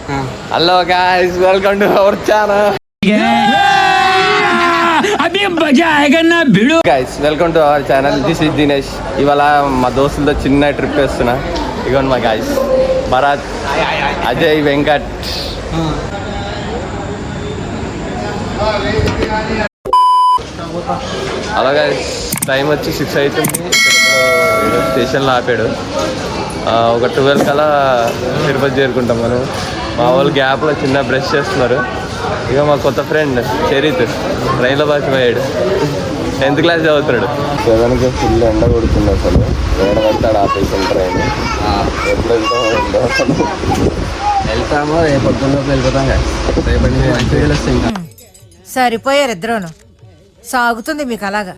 Hello guys, welcome to our channel. Guys, welcome to our channel. This is Dinesh. ఇవాళ మా దోస్తులతో చిన్న trip వేస్తున్నా. ఇగోండి మా గైస్, భరత్, అజయ్, వెంకట్. అలా గైస్, టైం వచ్చి 6 అవుతుంది. స్టేషన్లో ఆపాడు. ఒక 12 కల్లా తిరుపతి చేరుకుంటాం మనం. మా వాళ్ళు గ్యాప్లో చిన్న బ్రష్ చేస్తున్నారు. ఇక మా కొత్త ఫ్రెండ్ చరిత్ ట్రైన్లో పాసిపోయాడు. 10th క్లాస్ చదువుతున్నాడు. 7కి ఫుల్ ఎండ కొడుతుంది. అసలు ఏడ పడతాడు ఆపేసిన ట్రైన్. ఎప్పుడు వెళ్తామో అసలు. వెళ్తామో రేపు పొద్దున్న వెళ్ళిపోతాం. రేపటి మంచిగా తెలుస్తాం. ఇంకా సరిపోయారు ఇద్దరును. సాగుతుంది మీకు అలాగా.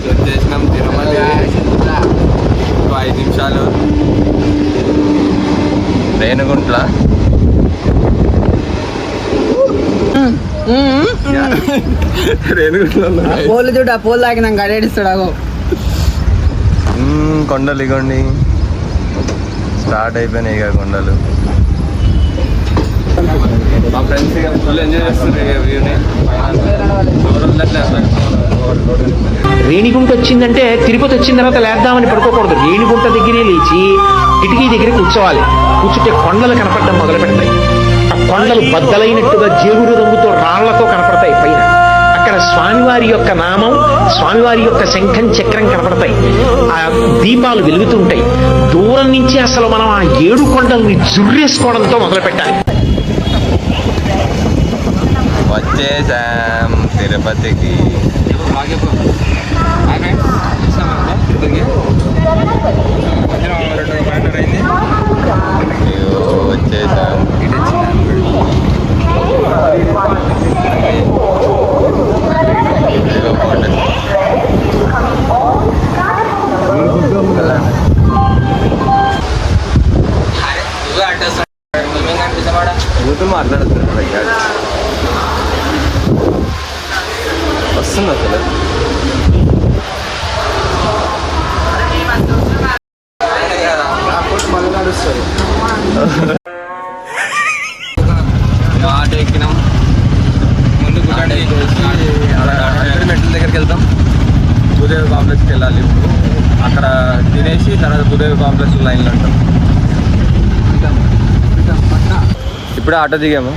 వచ్చేసినాం తిరుమల. 5 నిమిషాలు రేణుగుంట్ల. పోలు చూడు, ఆ పోలు తాగినాక అడేడిస్తాడు. కొండలు ఇగోండి స్టార్ట్ అయిపోయినాయి ఇక కొండలు. మా ఫ్రెండ్స్ ఇక ఫుల్ ఎంజాయ్ చేస్తున్నారు వ్యూని. రేణిగుంట వచ్చిందంటే తిరుపతి వచ్చిన తర్వాత లేద్దామని పడుకోకూడదు. రేణిగుంట దగ్గరే లేచి కిటికీ దగ్గర కూర్చోవాలి. కూర్చుంటే కొండలు కనపడడం మొదలు పెడతాయి. ఆ కొండలు బద్దలైనట్టుగా జేగురు రంగుతో రాళ్లతో కనపడతాయి పైన. అక్కడ స్వామివారి యొక్క నామం, స్వామివారి యొక్క శంఖం, చక్రం కనపడతాయి. ఆ దీపాలు వెలుగుతుంటాయి. దూరం నుంచి అసలు మనం ఆ 7 కొండల్ని జుర్రేసుకోవడంతో మొదలు పెట్టాలి. వచ్చేసాం తిరుపతికి. వచ్చేసాం. బూతులు మాట్లాడుతున్నారు. వస్తుంది అసలు. ఆటో ఎక్కినాం. ముందు మెట్ల దగ్గరికి వెళ్తాం. భూదేవి కాంప్లెక్స్కి వెళ్ళాలి. అక్కడ తినేసి తర్వాత భూదేవి కాంప్లెక్స్ లైన్లో ఉంటాం. ఇప్పుడే ఆటో దిగాము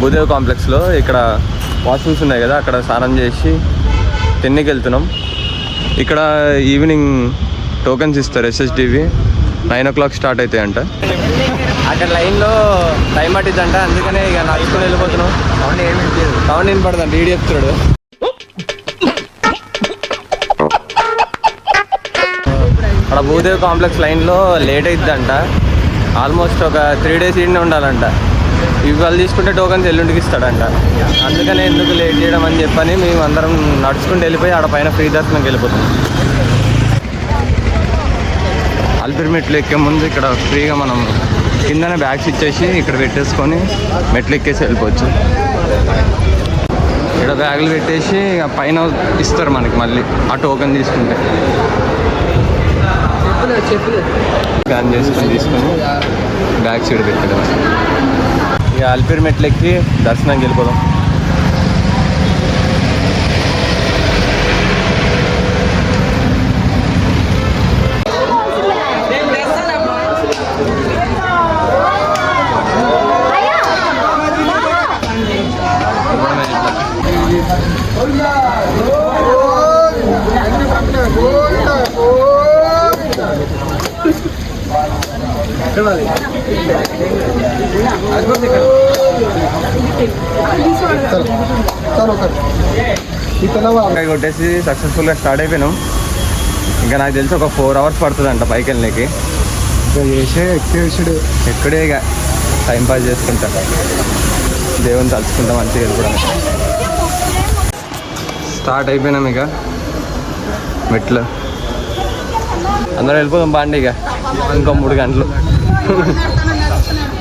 భూదేవి కాంప్లెక్స్లో. ఇక్కడ వాష్రూమ్స్ ఉన్నాయి కదా, అక్కడ స్నానం చేసి తిన్నికి వెళ్తున్నాం. ఇక్కడ ఈవినింగ్ టోకెన్స్ ఇస్తారు SSDవి. 9 o'clock స్టార్ట్ అవుతాయంట. అక్కడ లైన్లో టైం పట్టిద్దంట. అందుకనే ఇక నడుచుకొని వెళ్ళిపోతున్నాం. సౌండ్ ఏం పడుతుంది డీడీ చెప్తున్నాడు. అక్కడ భూదేవి కాంప్లెక్స్ లైన్లో లేట్ అవుతుందంట. ఆల్మోస్ట్ ఒక 3 days ఈడనే ఉండాలంట. ఇవాళ తీసుకుంటే టోకన్స్ ఎల్లుండికి ఇస్తాడంట. అందుకనే ఎందుకు లేట్ చేయడం అని చెప్పని మేము అందరం నడుచుకుంటూ వెళ్ళిపోయి ఆడ పైన ఫ్రీ దర్శనంకి వెళ్ళిపోతాం. అలిపిరి మెట్లు ఎక్కే ముందు ఇక్కడ ఫ్రీగా మనం కిందనే బ్యాగ్స్ ఇచ్చేసి ఇక్కడ పెట్టేసుకొని మెట్లు ఎక్కేసి వెళ్ళిపోవచ్చు. ఇక్కడ బ్యాగులు పెట్టేసి పైన ఇస్తారు మనకి మళ్ళీ ఆ టోకెన్ తీసుకుంటే. స్కాన్ చేసుకొని తీసుకొని బ్యాగ్స్ ఇక్కడ పెట్టడం. ఇక అలిపిరి మెట్లు ఎక్కి దర్శనానికి వెళ్ళిపోదాం. కొట్టేసి సక్సెస్ఫుల్గా స్టార్ట్ అయిపోయినాం. ఇంకా నాకు తెలిసి ఒక 4 hours పడుతుందంట పైకి వెళ్ళడానికి. ఎక్కడే ఇక టైంపాస్ చేసుకుంటా, దేవుని తలుచుకుంటా, మంచిగా వెళ్ళిపోవడం. స్టార్ట్ అయిపోయినాం ఇక మెట్లు. అందరం వెళ్ళిపోదాం బాండి. ఇక ఇంకో 3 గంటలు,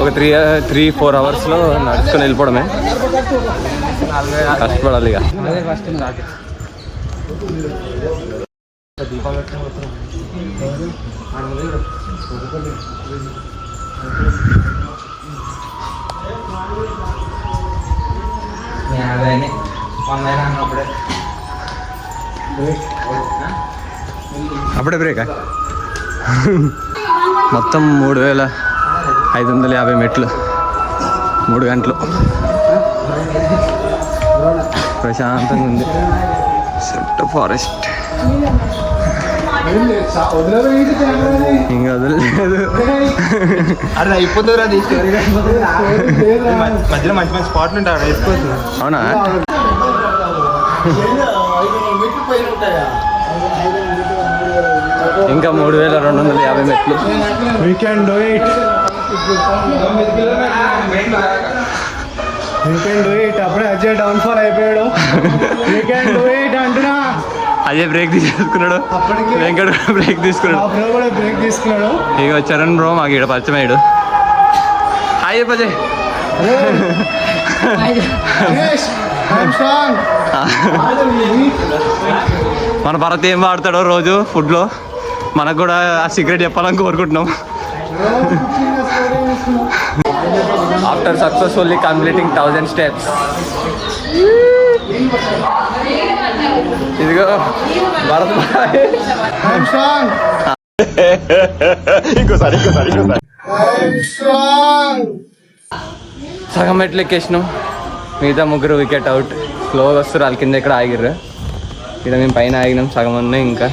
ఒక 3-4 hours నడుచుకొని వెళ్ళిపోవడమే. కష్టపడాలి ఇక. అప్పుడే బ్రేకా మొత్తం 3550 మెట్లు 3 గంటలు ప్రశాంతంగా ఉంది. సెట్ ఫారెస్ట్ ఇంకా వదలలేదు. మధ్యలో మంచి మంచి స్పాట్లు ఉంటాయి వేసుకోవచ్చు. అవునా? ఇంకా 3250 మెట్లు. We can do it. అప్పుడే అజయ్ డౌన్ఫాల్ అయిపోయాడు. We can do it అంటున్నా. అజయ్ బ్రేక్ తీసుకున్నాడు, వెంకట్ బ్రేక్ తీసుకున్నాడు, బ్రో కూడా బ్రేక్ తీసుకున్నాడు. ఇక చరణ్ బ్రో మాకు ఇక్కడ పరిచయమయ్యాడు. హాయ్ చెప్పు అజయ్. మన భరత్ ఏం వాడతాడో రోజు ఫుడ్లో మనకు కూడా ఆ సీక్రెట్ చెప్పాలని కోరుకుంటున్నాం. ఆఫ్టర్ సక్సెస్ఫుల్లీ కంప్లీటింగ్ 1000 స్టెప్స్ ఇదిగో భరత్ సగం మెట్లు ఎక్కేసినాం. మిగతా 3 వికెట్ అవుట్. స్లోగా వస్తారు వాళ్ళ కింద ఇక్కడ ఆగిర్రు. ఇక్కడ మేము పైన ఆగినాం, సగం ఉన్నాయి ఇంకా.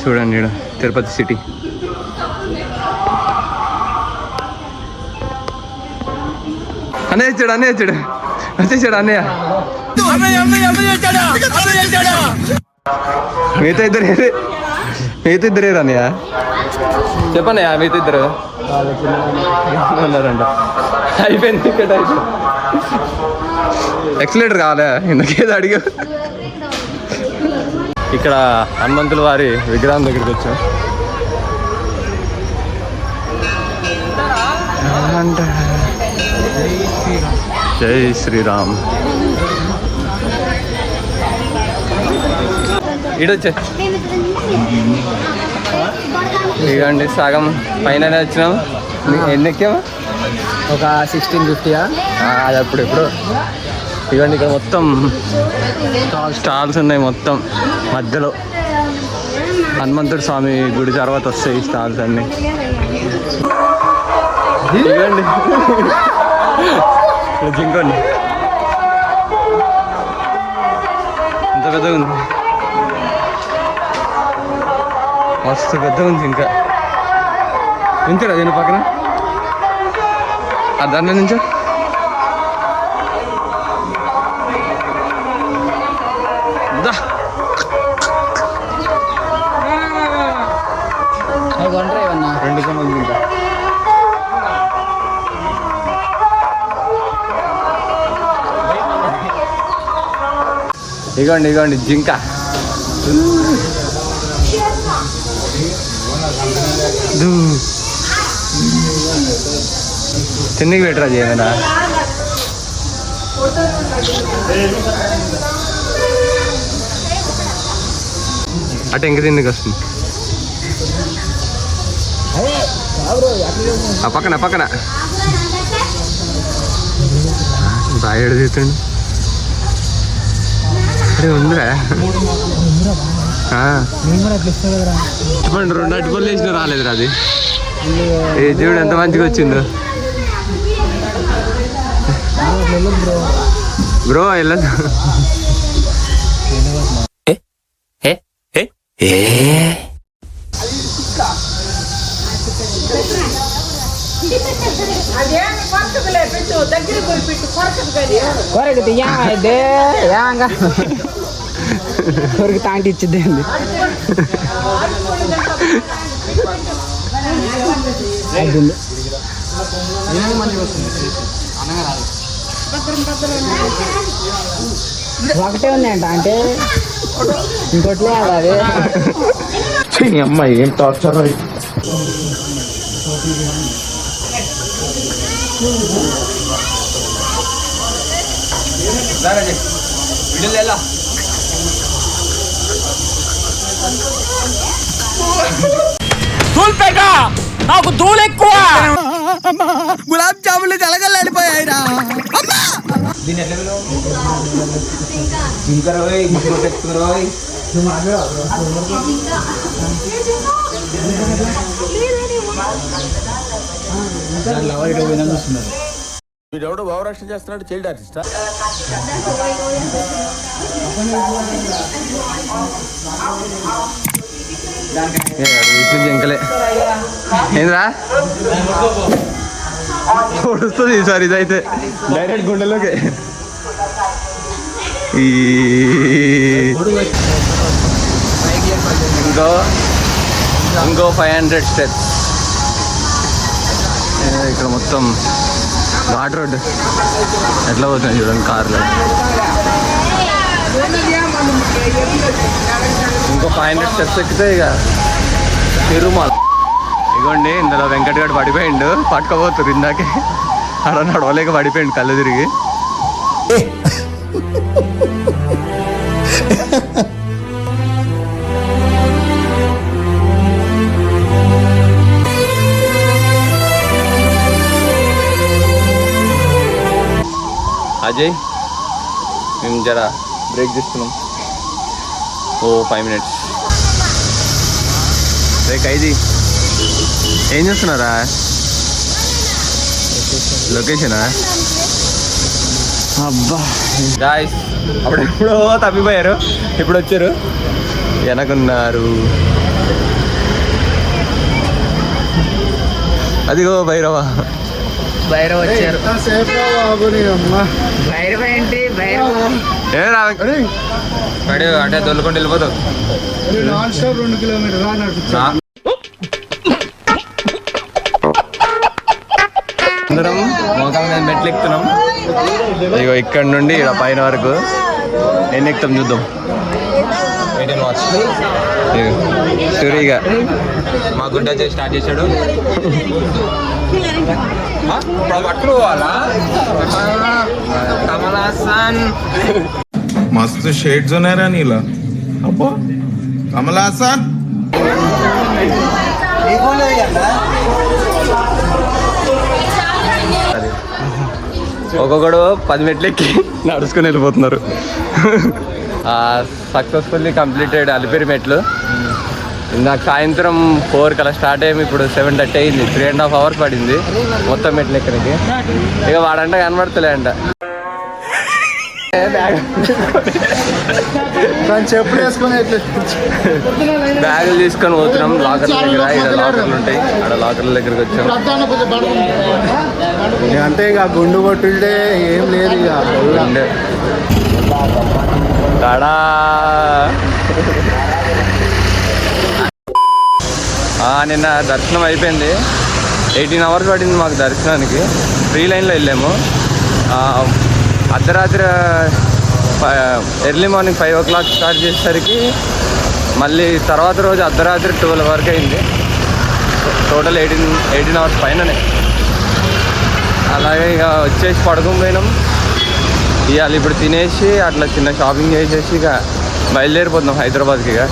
చూడండి ఇక్కడ తిరుపతి సిటీ. అన్నయ్య వచ్చాడు, అన్నయ్య వచ్చాడు, వచ్చేసాడు అన్నయ్య. మిగతా ఇద్దరు అన్నయ్య. చెప్పన్నయ్య మిగతా ఇద్దరు ఉన్నారంట. అయిపోయింది టికెట్ అయిపోయింది. ఎక్సలేటర్ కావాలా ఇందుకేదో అడిగా. ఇక్కడ హనుమంతుల వారి విగ్రహం దగ్గరికి వచ్చాం. జై శ్రీరామ్. ఈడొచ్చే ఇదిగోండి సగం పైన వచ్చినాం. ఎన్ని ఎక్కాము? ఒక 1650. అది అప్పుడు ఎప్పుడు. ఇదిగోండి ఇక్కడ మొత్తం స్టాల్స్ ఉన్నాయి. మొత్తం మధ్యలో హనుమంతుడు స్వామి గుడి తర్వాత వస్తాయి ఈ స్టాల్స్ అన్నీ. ఇదిగోండి జింకోండి ఎంత పెద్దగా ఉంది, మస్తు పెద్దగా ఉంది. ఇంకా నించారా దీని పక్కన ఆ దాంట్లో నుంచో. రెండు సంబంధం ఇంకా ఇగోండి జింక. తిన్నకి పెట్టరా ఏమైనా. అటు ఇంక తిన్నకి వస్తుంది. ఆ పక్కన బాగా తీస్తుండు. ఉందిరా చెప్పండి. 2 అటుపల్లి వేసిన రాలేదురా అది. ఏ దేవుడు ఎంత మంచిగా వచ్చిందో బ్రో. వెళ్ళదు కొరికి తాంటి ఇచ్చిద్దేంది. ఒకటే ఉన్నాయంట అంటే ఇంకోట్లే అది. అమ్మాయి ఏం టార్చర్. Sulpeka! నాకు ధూళి ఎక్కువ. గులాబ్ జాములు కలగలాడిపోయాయిరా. వీడెవడో భావరక్షణ చేస్తున్నాడు, చైల్డ్ ఆర్టిస్టా? ఇంకలే ఏంద్రా పొడుస్తుంది సార్ ఇదైతే డైరెక్ట్ గుండెలోకి. ఇంకో 500 స్టెప్స్. ఇక్కడ మొత్తం ఘాట్ రోడ్ ఎట్లా పోతుంది చూడండి కార్లో. ఇంకో 500 స్టెప్స్ ఎక్కితే ఇక తిరుమల. ఇగోండి ఇందులో వెంకటగాడు పడిపోయిండు, పట్టుకోబోతురు ఇందాకే. అక్కడ నడవలేక పడిపోయిండు కళ్ళు తిరిగి. అజయ్ మేము జరా బ్రేక్ తీసుకున్నాం 5 minutes. బ్రేక్ అయింది. ఏం చేస్తున్నారా? లొకేషనా? అబ్బా గాయ్స్ అప్పుడు ఎప్పుడో తప్పిపోయారు, ఇప్పుడు వచ్చారు. వెనకున్నారు. అదిగో భైరవ వచ్చారు. అంటే దొల్లుకొని వెళ్ళిపోతావు. నాన్ స్టాప్ 2 కిలోమీటర్ అందరం మోకాల మీద మెట్లు ఎక్కుతున్నాం. ఇగో ఇక్కడ నుండి ఇక్కడ పైన వరకు ఎన్ని ఎక్కుతాం చూద్దాం. 18 watts. సూరిగా మా గుడ్డ చేసి స్టార్ట్ చేశాడు. పట్టుకుని పోవాలా? కమల్ హాసన్ मस्त शेड्स होणार आहे नीला. अप्पा कमल हासन ఒక్కొక్కడు 10 మెట్లు ఎక్కి నడుచుకుని వెళ్ళిపోతున్నారు. సక్సెస్ఫుల్లీ కంప్లీటెడ్ అలిపిరి మెట్లు. ఇందాక సాయంత్రం 4 కలా స్టార్ట్ అయ్యాము, ఇప్పుడు 7:30 అయింది. 3.5 hours పడింది మొత్తం మెట్లు ఎక్కడికి. ఇక వాడంట కనబడతలే అంట. చెప్పులు వేసుకొని బ్యాగులు తీసుకొని పోతున్నాం లాకర్ల దగ్గర. ఇక్కడ లాకర్లు ఉంటాయి, అక్కడ లాకర్ల దగ్గరికి వచ్చాం. అంటే ఇక గుండు కొట్టుంటే ఏం లేదు ఇక తడా. నిన్న దర్శనం అయిపోయింది. 18 hours పడింది మాకు దర్శనానికి. ఫ్రీ లైన్లో వెళ్ళాము. అర్ధరాత్రి ఎర్లీ మార్నింగ్ 5 o'clock స్టార్ట్ చేసేసరికి మళ్ళీ తర్వాత రోజు అర్ధరాత్రి 12 వరకు అయింది. టోటల్ 18 hours పైననే. అలాగే ఇక వచ్చేసి పడుకుని పోయినాం. ఇవాళ ఇప్పుడు తినేసి అట్లా చిన్న షాపింగ్ చేసేసి ఇక బయలుదేరిపోతున్నాం హైదరాబాద్కి. ఇక